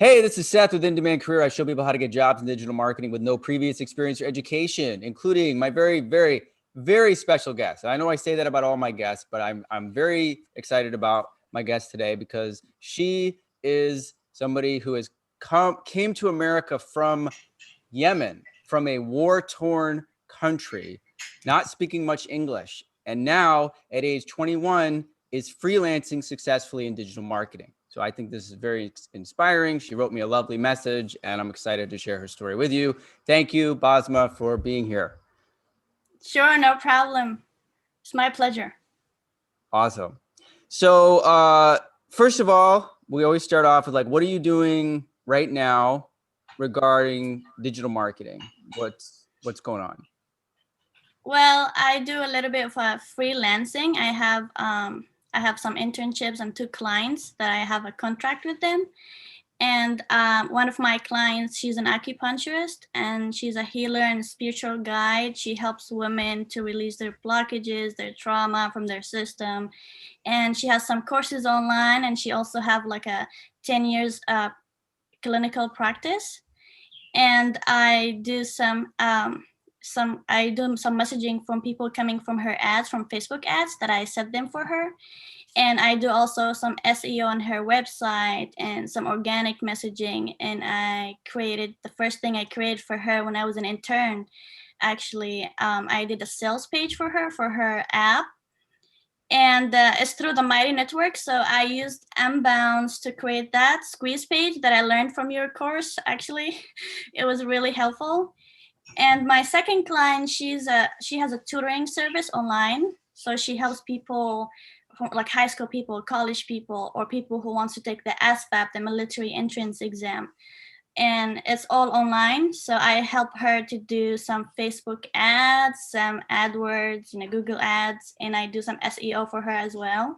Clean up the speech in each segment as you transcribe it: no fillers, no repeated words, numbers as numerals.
Hey, this is Seth with In Demand Career. I show people how to get jobs in digital marketing with no previous experience or education, including my very, very, very special guest. And I know I say that about all my guests, but I'm very excited about my guest today because she is somebody who came to America from Yemen, from a war-torn country, not speaking much English, and now at age 21 is freelancing successfully in digital marketing. So I think this is very inspiring. She wrote me a lovely message, and I'm excited to share her story with you. Thank you, Basma, for being here. Sure, no problem. It's my pleasure. Awesome. So first of all, we always start off with what are you doing right now regarding digital marketing? What's going on? Well, I do a little bit of freelancing. I have some internships and 2 clients that I have a contract with them. And one of my clients, she's an acupuncturist and she's a healer and spiritual guide. She helps women to release their blockages, their trauma from their system. And she has some courses online, and she also have like a 10 years clinical practice. And I do some messaging from people coming from her ads, from Facebook ads that I set them for her. And I do also some SEO on her website and some organic messaging. And the first thing I created for her when I was an intern, actually, I did a sales page for her app. And it's through the Mighty Network. So I used Mbounce to create that squeeze page that I learned from your course. Actually, it was really helpful. And my second client, she has a tutoring service online. So she helps people, like high school people, college people, or people who wants to take the ASVAB, the military entrance exam. And it's all online. So I help her to do some Facebook ads, some AdWords, Google ads, and I do some SEO for her as well.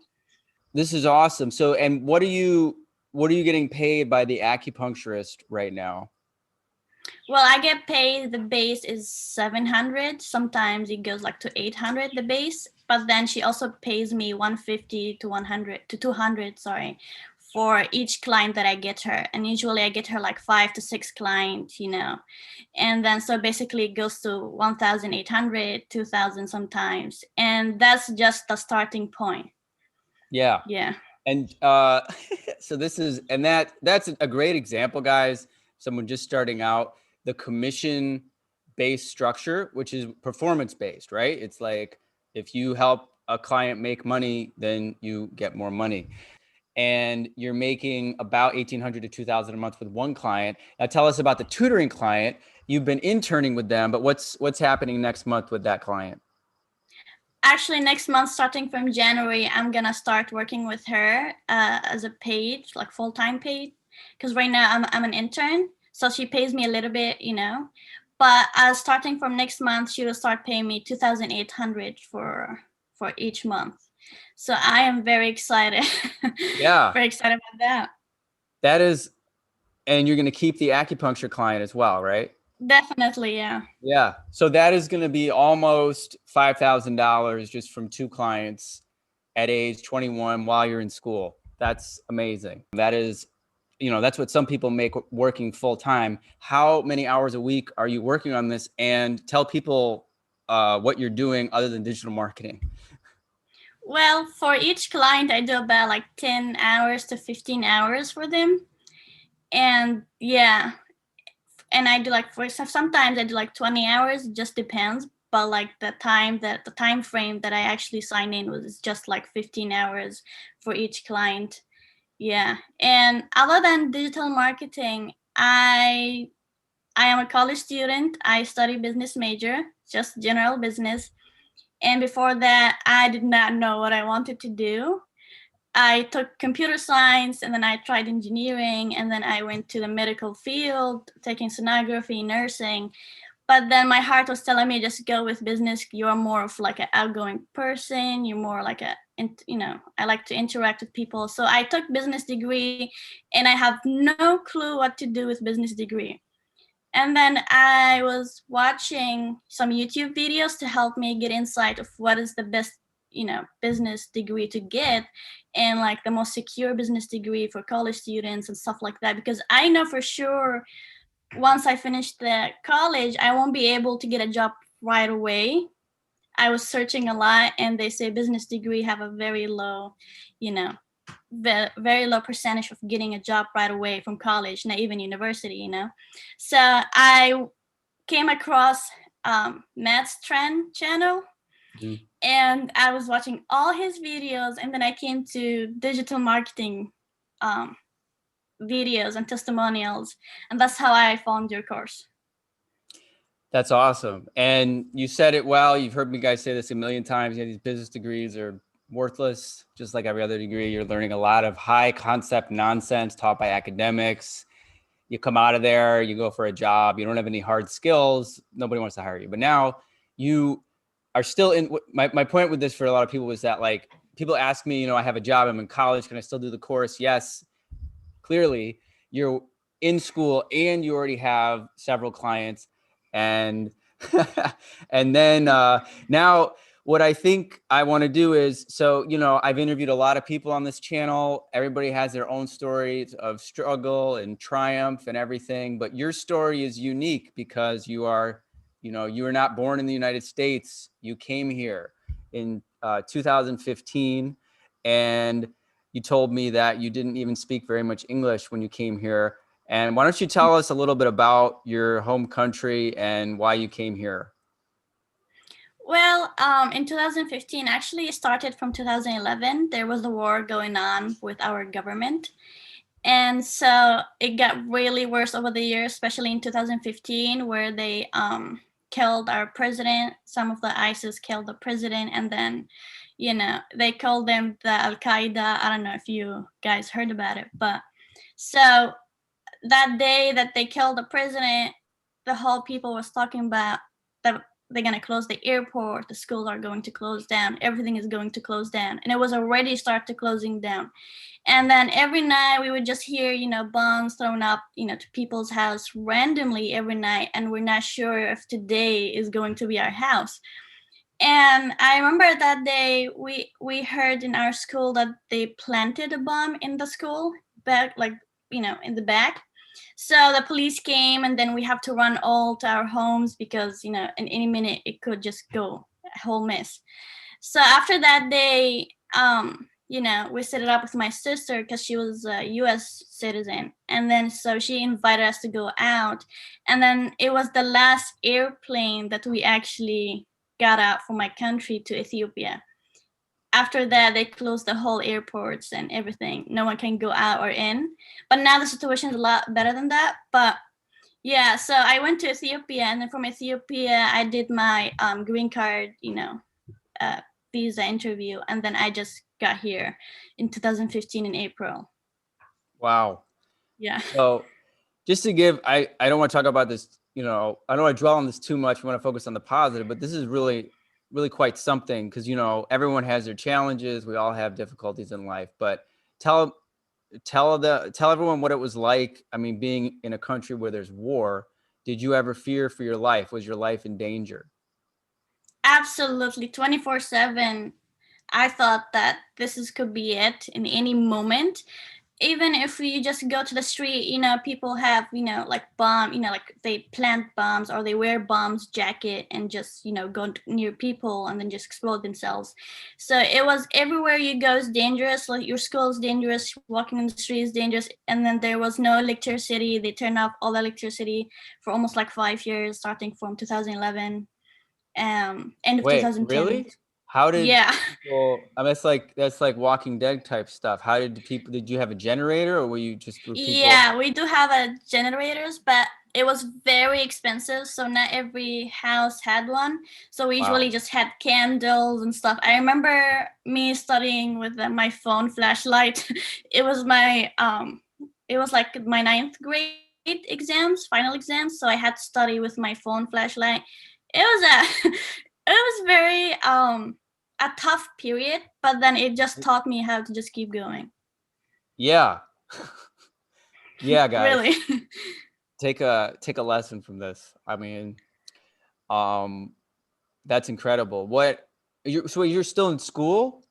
This is awesome. So, and what are you getting paid by the acupuncturist right now? Well, I get paid, the base is 700. Sometimes it goes like to 800, the base. But then she also pays me 150 to 100 to 200, sorry, for each client that I get her. And usually I get her like 5 to 6 clients, And then so basically it goes to 1,800, 2,000 sometimes. And that's just the starting point. Yeah. Yeah. And so that's a great example, guys. Someone just starting out, the commission-based structure, which is performance-based, right? It's like if you help a client make money, then you get more money. And you're making about 1,800 to 2,000 a month with one client. Now tell us about the tutoring client. You've been interning with them, but what's happening next month with that client? Actually, next month, starting from January, I'm gonna start working with her as a paid, like full-time paid, because right now I'm an intern, so she pays me a little bit, But starting from next month, she will start paying me 2,800 for each month. So I am very excited. Yeah, very excited about that. that is, and you're going to keep the acupuncture client as well, right? Definitely, yeah. Yeah. So that is going to be almost $5,000 just from 2 clients at age 21 while you're in school. That's amazing. That is, that's what some people make working full time. How many hours a week are you working on this? And tell people what you're doing other than digital marketing. Well, for each client, I do about like 10 hours to 15 hours for them. And yeah, and I do like sometimes I do like 20 hours, it just depends. But like the time frame that I actually sign in was just like 15 hours for each client. Yeah. And other than digital marketing, I am a college student. I study business major, just general business. And before that, I did not know what I wanted to do. I took computer science, and then I tried engineering, and then I went to the medical field, taking sonography, nursing. But then my heart was telling me, just go with business. You're more of like an outgoing person. You're more like I like to interact with people. So I took business degree, and I have no clue what to do with business degree. And then I was watching some YouTube videos to help me get insight of what is the best business degree to get, and like the most secure business degree for college students and stuff like that, because I know for sure once I finish the college I won't be able to get a job right away. I was searching a lot, and they say business degree have a very low, very low percentage of getting a job right away from college, not even university. So I came across Matt's Trend channel, Mhm. and I was watching all his videos, and then I came to digital marketing um, videos and testimonials, and that's how I found your course. That's awesome. And you said it well. You've heard me guys say this a million times. These business degrees are worthless, just like every other degree. You're learning a lot of high concept nonsense taught by academics. You come out of there, you go for a job, you don't have any hard skills, nobody wants to hire you. But now you are still in. My point with this for a lot of people was that, like, people ask me, I have a job, I'm in college, can I still do the course? Yes, clearly you're in school and you already have several clients. And and then now what I think I want to do is, so, I've interviewed a lot of people on this channel. Everybody has their own stories of struggle and triumph and everything. But your story is unique because you are not born in the United States. You came here in 2015, and you told me that you didn't even speak very much English when you came here. And why don't you tell us a little bit about your home country and why you came here? Well, in 2015, actually it started from 2011. There was a war going on with our government. And so it got really worse over the years, especially in 2015, where they killed our president. Some of the ISIS killed the president, and then, they called them the Al Qaeda. I don't know if you guys heard about it, but so that day that they killed the president, the whole people was talking about that they're going to close the airport, the schools are going to close down, everything is going to close down, and it was already start to closing down. And then every night we would just hear bombs thrown up to people's house randomly every night, and we're not sure if today is going to be our house. And I remember that day we heard in our school that they planted a bomb in the school back, like in the back. So the police came, and then we have to run all to our homes because in any minute it could just go a whole mess. So after that day, we set it up with my sister because she was a U.S. citizen, and then so she invited us to go out, and then it was the last airplane that we actually got out from my country to Ethiopia. After that, they closed the whole airports and everything. No one can go out or in. But now the situation is a lot better than that. But yeah, so I went to Ethiopia, and then from Ethiopia, I did my green card, uh, visa interview, and then I just got here in 2015 in April. Wow. Yeah. So just to give, I don't want to talk about this, I don't want to dwell on this too much. We want to focus on the positive, but this is really, really quite something because, everyone has their challenges. We all have difficulties in life, but tell everyone what it was like. I mean, being in a country where there's war, did you ever fear for your life? Was your life in danger? Absolutely, 24/7. I thought that could be it in any moment. Even if we just go to the street, people have, like bomb, like they plant bombs or they wear bombs jacket and just, go near people and then just explode themselves. So it was everywhere you go is dangerous. Like your school is dangerous, walking in the street is dangerous. And then there was no electricity. They turned off all the electricity for almost like 5 years, starting from 2011, end of Wait, 2010. really? How did Yeah. people, I mean, that's like Walking Dead type stuff. How did people, did you have a generator or were people? Yeah, we do have a generators, but it was very expensive, so not every house had one. So we Wow. usually just had candles and stuff. I remember me studying with my phone flashlight. It was it was like my ninth grade exams, final exams. So I had to study with my phone flashlight. It was a, it was very a tough period, but then it just taught me how to just keep going. Yeah. Yeah, guys, Really. take a lesson from this. I mean, um, that's incredible. So you're still in school?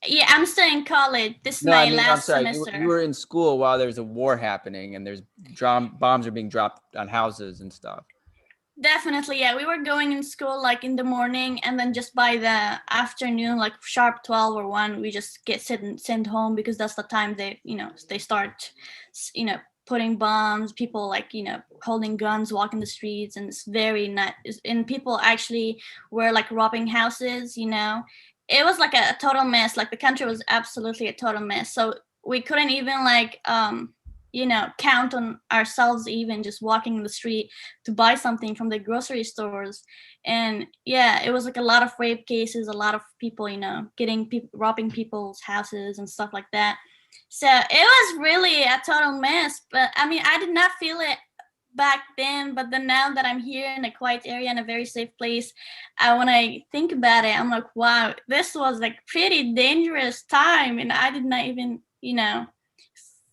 Yeah, I'm still in college. This is No, I my mean, I'm last sorry. You semester. were in school while there's a war happening and there's bombs are being dropped on houses and stuff. Definitely, yeah. We were going in school like in the morning, and then just by the afternoon, like sharp 12 or 1, we just get sent home because that's the time they start, putting bombs, people like, holding guns, walking the streets, and it's very not. And people actually were like robbing houses. It was like a total mess. Like the country was absolutely a total mess. So we couldn't even like, count on ourselves even just walking in the street to buy something from the grocery stores. And yeah, it was like a lot of rape cases, a lot of people, getting robbing people's houses and stuff like that. So it was really a total mess. But I mean, I did not feel it back then, but then now that I'm here in a quiet area in a very safe place, when I think about it, I'm like, wow, this was like pretty dangerous time, and I did not even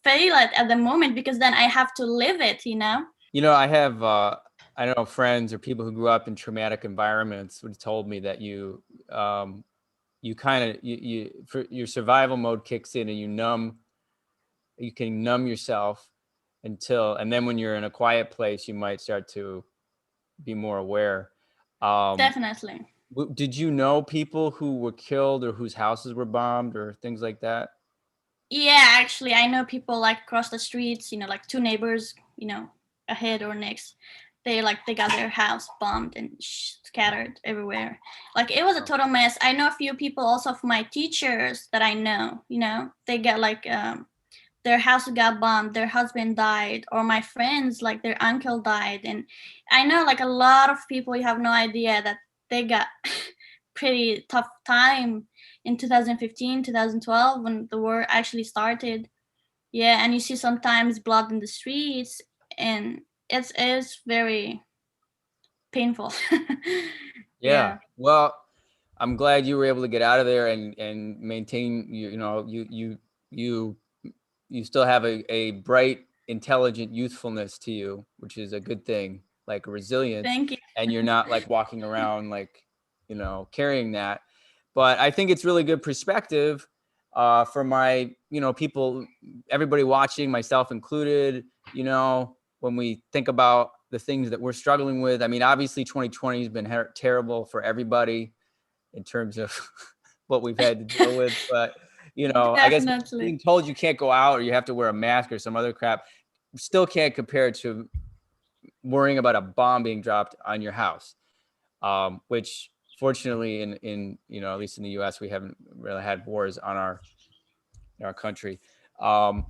feel it at the moment because then I have to live it. I have I don't know, friends or people who grew up in traumatic environments who told me that you kind of for your survival mode kicks in and you can numb yourself and then when you're in a quiet place you might start to be more aware. Definitely. Did you know people who were killed or whose houses were bombed or things like that? Yeah, actually, I know people like across the streets, like two neighbors, ahead or next. They got their house bombed and scattered everywhere. Like it was a total mess. I know a few people also of my teachers that I know, they got like their house got bombed, their husband died, or my friends like their uncle died. And I know like a lot of people, you have no idea that they got pretty tough time in 2015, 2012 when the war actually started. Yeah, and you see sometimes blood in the streets, and it's very painful. Yeah. Yeah. Well, I'm glad you were able to get out of there and maintain you you still have a bright, intelligent youthfulness to you, which is a good thing, like resilience, Thank you. and you're not like walking around like, carrying that. But I think it's really good perspective for my, people, everybody watching, myself included, when we think about the things that we're struggling with. I mean, obviously 2020 has been terrible for everybody in terms of what we've had to deal with. But, I guess Definitely. being told you can't go out or you have to wear a mask or some other crap still can't compare to worrying about a bomb being dropped on your house, which fortunately in at least in the US, we haven't really had wars in our country. Um,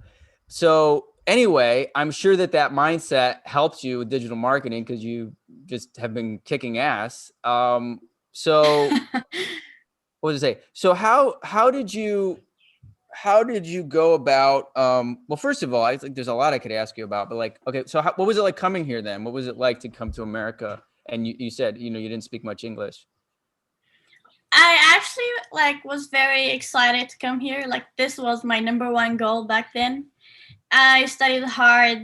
so anyway, I'm sure that mindset helps you with digital marketing because you just have been kicking ass. So what did I say? So how did you go about well, first of all, I think there's a lot I could ask you about, but like, okay, so what was it like coming here then? What was it like to come to America? And you said, you didn't speak much English. I actually like was very excited to come here. Like this was my number one goal back then. I studied hard,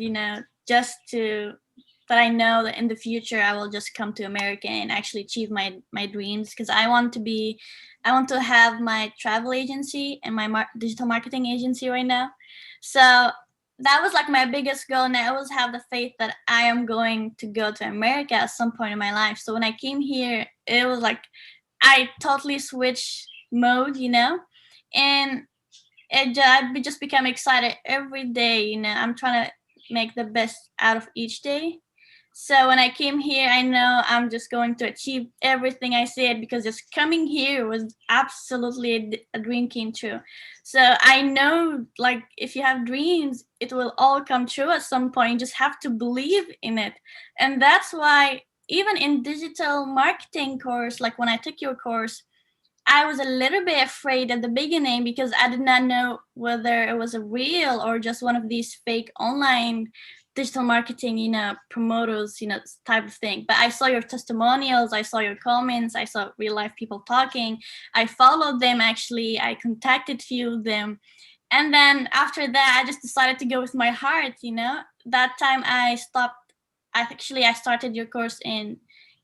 just to that I know that in the future I will just come to America and actually achieve my dreams because I want to have my travel agency and my digital marketing agency right now. So that was like my biggest goal, and I always have the faith that I am going to go to America at some point in my life. So when I came here, it was like I totally switched mode, and I just become excited every day. I'm trying to make the best out of each day. So when I came here, I know I'm just going to achieve everything I said because just coming here was absolutely a dream came true. So I know, like, if you have dreams, it will all come true at some point. You just have to believe in it, and that's why even in digital marketing course, like when I took your course, I was a little bit afraid at the beginning because I did not know whether it was a real or just one of these fake online digital marketing, promoters, type of thing. But I saw your testimonials, I saw your comments, I saw real life people talking. I followed them actually. I contacted few of them. And then after that, I just decided to go with my heart. That time I stopped. I started your course in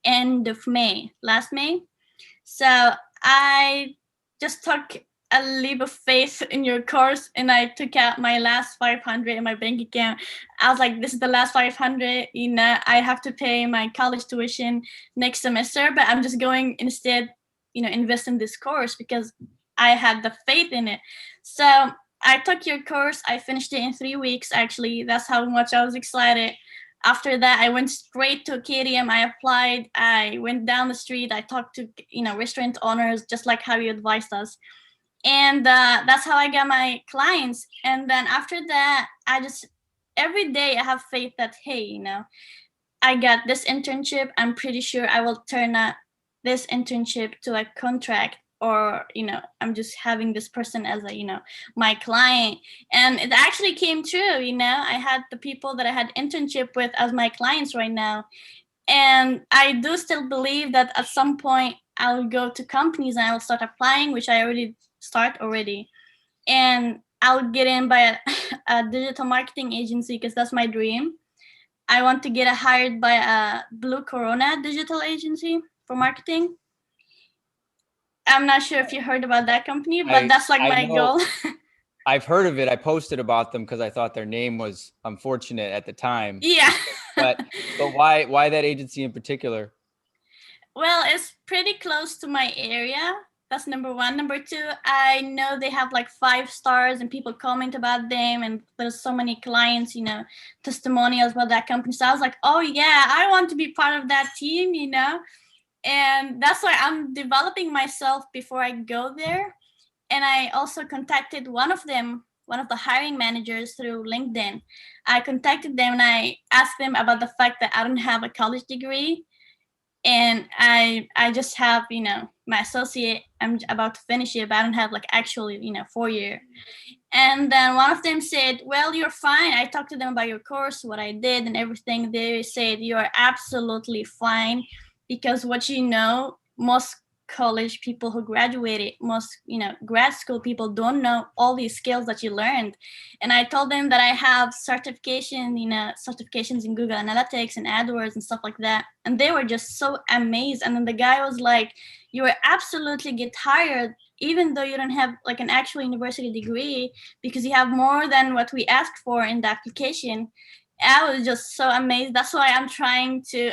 end of May, last May. So I just took a leap of faith in your course, and I took out my last 500 in my bank account. I was like, this is the last 500, I have to pay my college tuition next semester, but I'm just going instead, invest in this course because I had the faith in it. So I took your course. I finished it in 3 weeks, actually. That's how much I was excited. After that, I went straight to KDM. I applied. I went down the street. I talked to, restaurant owners, just like how you advised us. And that's how I got my clients. And then after that, I just, every day I have faith that, hey, I got this internship. I'm pretty sure I will turn this internship to a contract, or I'm just having this person as a my client. And it actually came true. I had the people that I had internship with as my clients right now. And I do still believe that at some point I'll go to companies and I'll start applying, which I already, and I'll get in by a digital marketing agency because that's my dream. I want to get hired by a Blue Corona digital agency for marketing. I'm not sure if you heard about that company, but that's like I my know, goal. I've heard of it. I posted about them because I thought their name was unfortunate at the time. Yeah. But why that agency in particular? Well, it's pretty close to my area. That's number one. Number two, I know they have like 5 stars and people comment about them, and there's so many clients, testimonials about that company. So I was like, oh yeah, I want to be part of that team, and that's why I'm developing myself before I go there. And I also contacted one of the hiring managers through LinkedIn. I contacted them and I asked them about the fact that I don't have a college degree, and I just have my associate. I'm about to finish it, but I don't have like actually 4 year. And then one of them said, well, you're fine. I talked to them about your course, what I did and everything. They said you are absolutely fine, because what most college people who graduated, most grad school people don't know all these skills that you learned. And I told them that I have certifications in Google Analytics and AdWords and stuff like that. And they were just so amazed. And then the guy was like, you will absolutely get hired even though you don't have like an actual university degree, because you have more than what we asked for in the application. I was just so amazed. That's why I'm trying to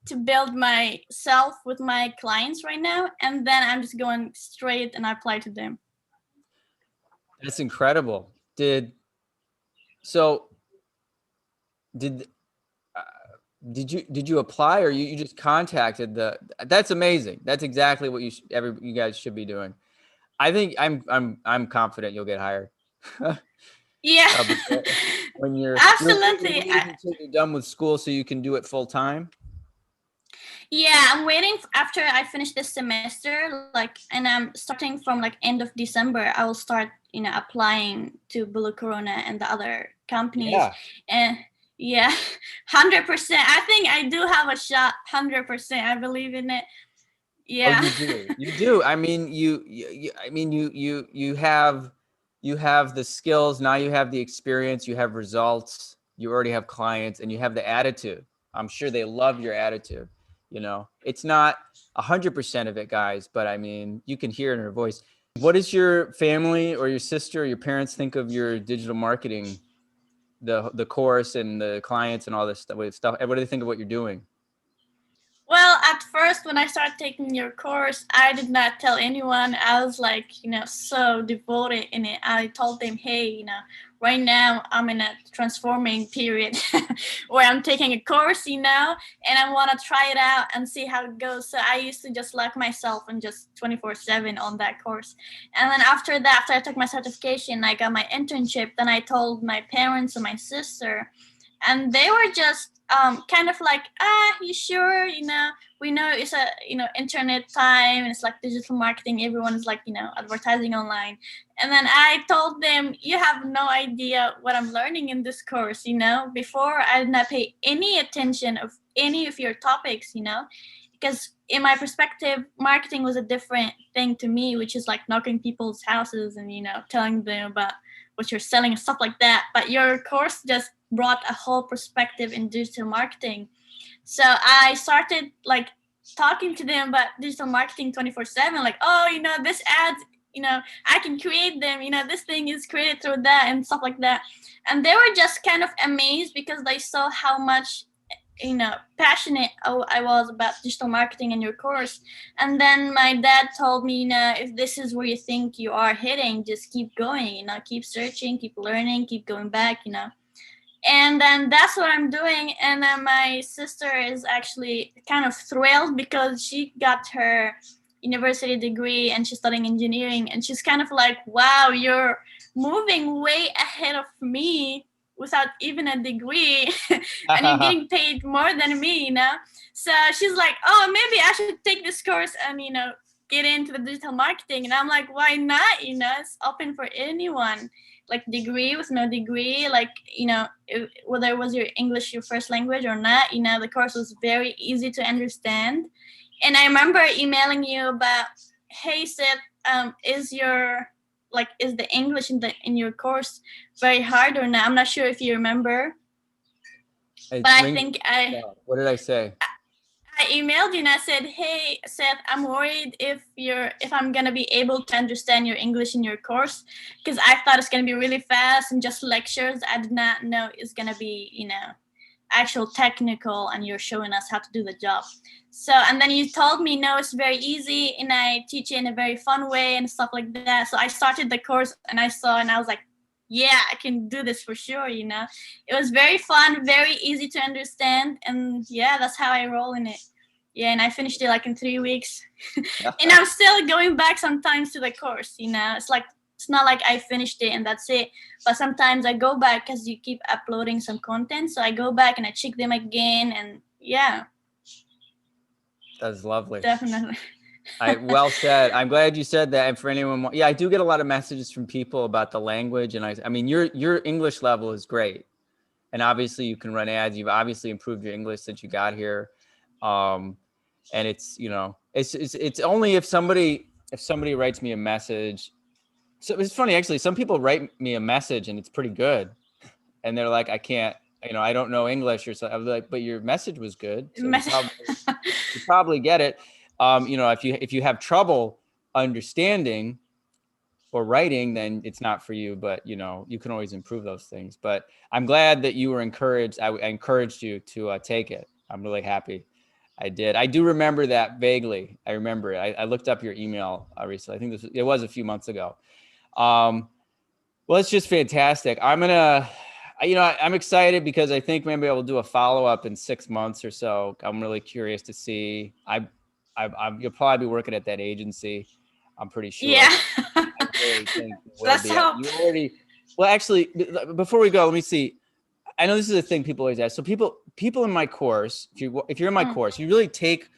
to build myself with my clients right now, and then I'm just going straight and I apply to them. That's incredible. Did you apply, or you just contacted that's amazing. That's exactly what you guys should be doing. I think I'm confident you'll get hired. Yeah. When you're absolutely. Until you're done with school so you can do it full time. Yeah, I'm waiting after I finish this semester, and I'm starting from end of December. I will start, applying to Blue Corona and the other companies. Yeah. And yeah, 100%. I think I do have a shot. 100%. I believe in it. Yeah. Oh, you do. You do. I mean, you have the skills. Now you have the experience. You have results. You already have clients, and you have the attitude. I'm sure they love your attitude. It's not 100% of it, guys, but I mean, you can hear it in her voice. What does your family or your sister or your parents think of your digital marketing, the course and the clients and all this stuff? And what do they think of what you're doing? Well, at first, when I started taking your course, I did not tell anyone. I was so devoted in it. I told them, hey, right now I'm in a transforming period where I'm taking a course, and I want to try it out and see how it goes. So I used to just lock myself and just 24/7 on that course. And then after I took my certification, I got my internship. Then I told my parents and my sister, and they were just kind of like, you sure? We know it's a internet time, and it's like digital marketing. Everyone is advertising online. And then I told them, you have no idea what I'm learning in this course. Before I did not pay any attention of any of your topics. Because in my perspective, marketing was a different thing to me, which is like knocking people's houses and telling them about what you're selling and stuff like that. But your course just brought a whole perspective in digital marketing. So I started talking to them about digital marketing 24/7, like, oh, this ads, I can create them, this thing is created through that and stuff like that. And they were just kind of amazed because they saw how much passionate I was about digital marketing in your course. And then my dad told me, if this is where you think you are hitting, just keep going, keep searching, keep learning, keep going back, and then that's what I'm doing. And then my sister is actually kind of thrilled because she got her university degree and she's studying engineering, and she's kind of like, wow, you're moving way ahead of me without even a degree and you're getting paid more than me, so she's like, oh, maybe I should take this course and get into the digital marketing. And I'm like, why not? It's open for anyone, like degree with no degree, like whether it was your English your first language or not, the course was very easy to understand. And I remember emailing you about, hey Seth, is the English in your course very hard or not? I'm not sure if you remember, but I think what did I say? I emailed you and I said, hey Seth, I'm worried if I'm gonna be able to understand your English in your course, because I thought it's gonna be really fast and just lectures. I did not know it's gonna be actual technical and you're showing us how to do the job. So, and then you told me, no, it's very easy and I teach it in a very fun way and stuff like that. So I started the course and I saw and I was like, yeah, I can do this for sure. It was very fun, very easy to understand. And yeah, that's how I roll in it. Yeah, and I finished it like in 3 weeks. And I'm still going back sometimes to the course, it's not like I finished it and that's it. But sometimes I go back because you keep uploading some content. So I go back and I check them again. And yeah. That's lovely. Definitely. Well said. I'm glad you said that. And for anyone, I do get a lot of messages from people about the language. And I mean, your English level is great. And obviously you can run ads. You've obviously improved your English since you got here. And it's, it's only if somebody writes me a message. So it's funny, actually, some people write me a message and it's pretty good. And they're like, I can't, I don't know English or something. I'm like, but your message was good. So you probably get it. If you have trouble understanding or writing, then it's not for you, but you can always improve those things. But I'm glad that you were encouraged. I encouraged you to take it. I'm really happy I did. I do remember that vaguely. I remember it. I looked up your email recently. I think it was a few months ago. Well, it's just fantastic. I'm excited because I think maybe I will do a follow-up in 6 months or so. I'm really curious to see. You'll probably be working at that agency, I'm pretty sure. Yeah. I really think Let's hope. You already. Well, actually, before we go, let me see. I know this is a thing people always ask. So people in my course, if you're in my course, you really take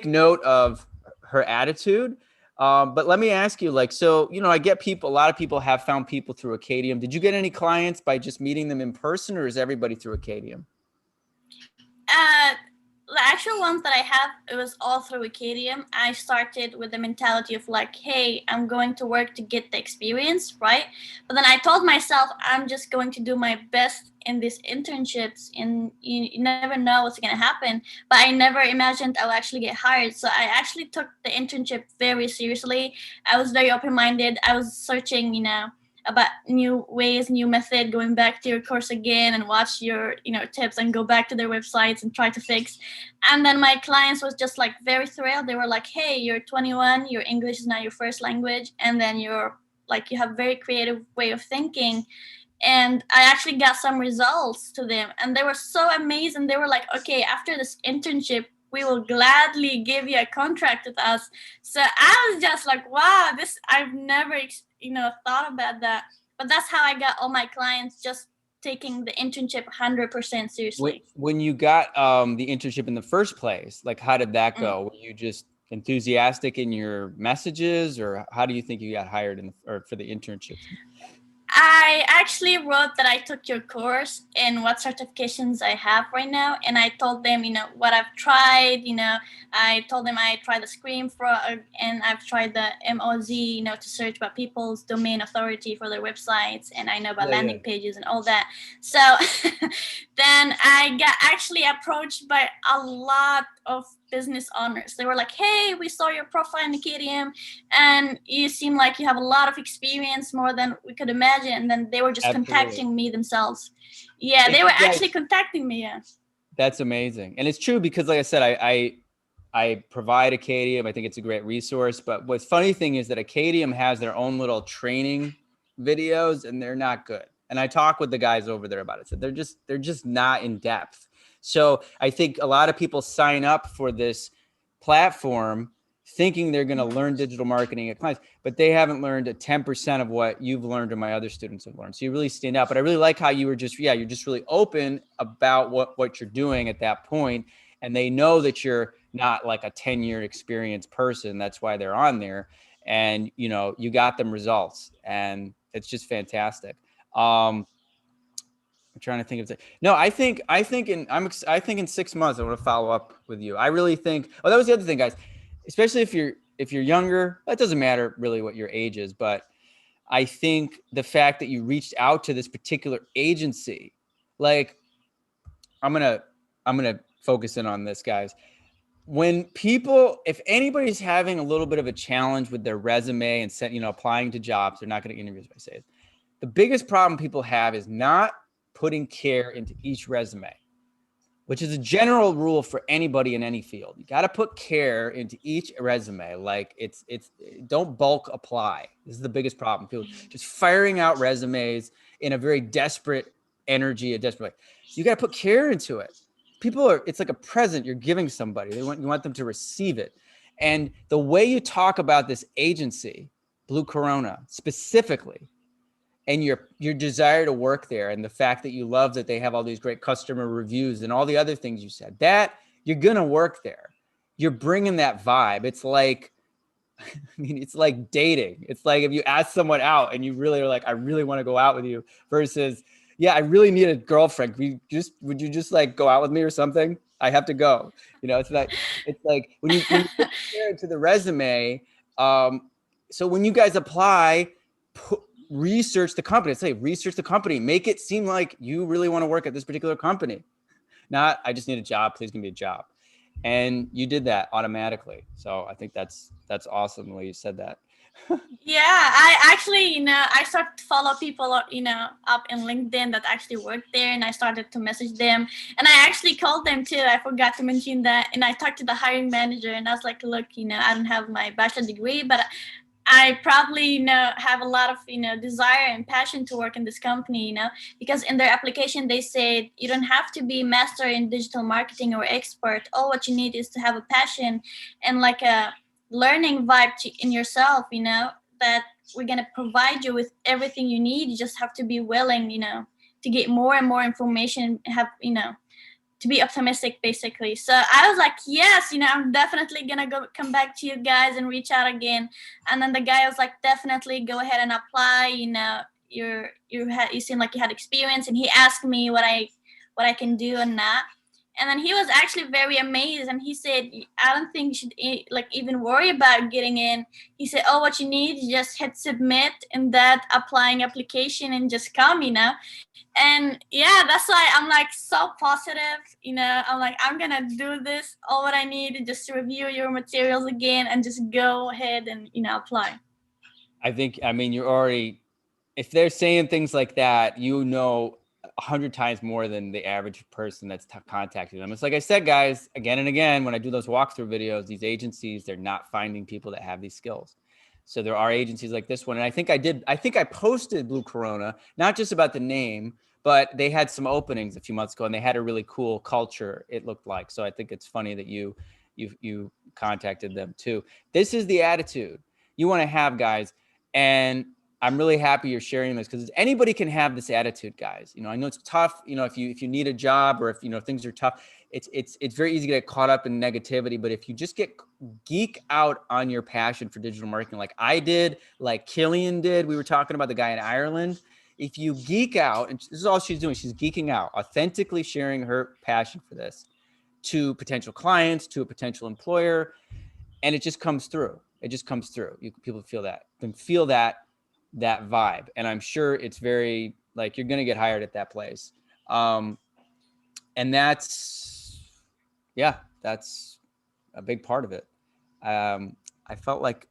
note of her attitude. But let me ask you, so, I get a lot of people have found people through Acadium. Did you get any clients by just meeting them in person, or is everybody through Acadium? The actual ones that I have, it was all through Acadium. I started with the mentality of like, hey, I'm going to work to get the experience, right? But then I told myself, I'm just going to do my best in these internships, and you never know what's going to happen. But I never imagined I'll actually get hired. So I actually took the internship very seriously. I was very open-minded. I was searching, about new ways, new method, going back to your course again and watch your tips and go back to their websites and try to fix. And then my clients was just like very thrilled. They were like, hey, you're 21, your English is not your first language, and then you have very creative way of thinking. And I actually got some results to them, and they were so amazed. And they were like, okay, after this internship, we will gladly give you a contract with us. So I was just like, wow, I've never thought about that. But that's how I got all my clients, just taking the internship 100% seriously. When you got the internship in the first place, how did that go? Were you just enthusiastic in your messages, or how do you think you got hired for the internship? I actually wrote that I took your course and what certifications I have right now. And I told them, what I've tried, I told them I tried the Scream Frog and I've tried the MOZ, to search about people's domain authority for their websites. And I know about landing pages and all that. So then I got actually approached by a lot of business owners. They were like, hey, we saw your profile in Acadium and you seem like you have a lot of experience, more than we could imagine. And then they were just contacting me themselves. Yeah, they were actually contacting me. Yeah. That's amazing. And it's true because, like I said, I provide Acadium. I think it's a great resource. But what's funny thing is that Acadium has their own little training videos, and they're not good. And I talk with the guys over there about it. So they're just not in depth. So I think a lot of people sign up for this platform thinking they're going to learn digital marketing at clients, but they haven't learned a 10% of what you've learned or my other students have learned. So you really stand out. But I really like how you were just, you're just really open about what you're doing at that point. And they know that you're not like a 10-year experienced person. That's why they're on there. And, you got them results, and it's just fantastic. I'm trying to think of it. No, I think in 6 months, I want to follow up with you. I really think, that was the other thing, guys, especially if you're younger, that doesn't matter really what your age is, but I think the fact that you reached out to this particular agency, like I'm going to focus in on this, guys. If anybody's having a little bit of a challenge with their resume and applying to jobs, they're not going to get interviews, I say it. The biggest problem people have is not putting care into each resume, which is a general rule for anybody in any field. You got to put care into each resume. Like it's don't bulk apply. This is the biggest problem. People just firing out resumes in a very desperate energy, a desperate way. So you got to put care into it. It's like a present you're giving somebody. You want them to receive it. And the way you talk about this agency, Blue Corona, specifically, and your desire to work there, and the fact that you love that they have all these great customer reviews and all the other things you said, that you're going to work there. You're bringing that vibe. It's like, it's like dating. It's like if you ask someone out and you really are like, I really want to go out with you, versus, yeah, I really need a girlfriend. Would you just like go out with me or something? I have to go. It's like when you put care into the resume. So when you guys apply, research the company, make it seem like you really want to work at this particular company. Not, I just need a job, please give me a job. And you did that automatically. So I think that's awesome the way you said that. Yeah, I actually, I started to follow people, up in LinkedIn that actually work there, and I started to message them, and I actually called them too. I forgot to mention that, and I talked to the hiring manager, and I was like, look, I don't have my bachelor degree, but I probably, have a lot of, desire and passion to work in this company, because in their application, they said you don't have to be master in digital marketing or expert. All what you need is to have a passion and like a learning vibe in yourself, that we're going to provide you with everything you need. You just have to be willing, to get more and more information, have, to be optimistic, basically. So I was like, yes, I'm definitely gonna come back to you guys and reach out again. And then the guy was like, definitely go ahead and apply. You seem like you had experience, and he asked me what I can do and not. And then he was actually very amazed, and he said, I don't think you should even worry about getting in. He said, oh, what you need is just hit submit in that applying application and just come, And yeah, that's why I'm like so positive, I'm like, I'm gonna do this. All what I need is just to review your materials again and just go ahead and, apply. You're already, if they're saying things like that, 100 times more than the average person that's contacting them. It's like I said, guys, again and again, when I do those walkthrough videos, these agencies, they're not finding people that have these skills. So there are agencies like this one. And I think I posted Blue Corona, not just about the name, but they had some openings a few months ago, and they had a really cool culture, it looked like. So I think it's funny that you contacted them too. This is the attitude you want to have, guys. And I'm really happy you're sharing this, because anybody can have this attitude, guys. I know it's tough, if you need a job, or if, things are tough, it's very easy to get caught up in negativity. But if you just geek out on your passion for digital marketing, like I did, like Killian did, we were talking about the guy in Ireland. If you geek out, and this is all she's doing, she's geeking out, authentically sharing her passion for this to potential clients, to a potential employer, and it just comes through. People feel that, that vibe. And I'm sure it's very, like, you're going to get hired at that place. And that's, yeah, that's a big part of it. I felt like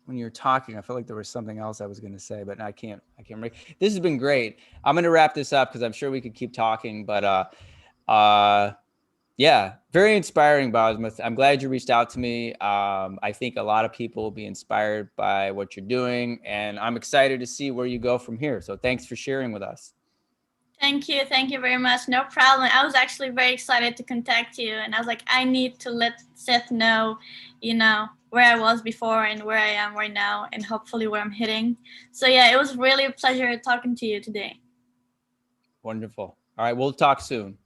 when you're talking, I felt like there was something else I was going to say, but I can't remember. This has been great. I'm going to wrap this up because I'm sure we could keep talking, but yeah, very inspiring, Basma. I'm glad you reached out to me. I think a lot of people will be inspired by what you're doing, and I'm excited to see where you go from here. So thanks for sharing with us. Thank you. Thank you very much. No problem. I was actually very excited to contact you. And I was like, I need to let Seth know, where I was before and where I am right now, and hopefully where I'm heading. So, yeah, it was really a pleasure talking to you today. Wonderful. All right, we'll talk soon.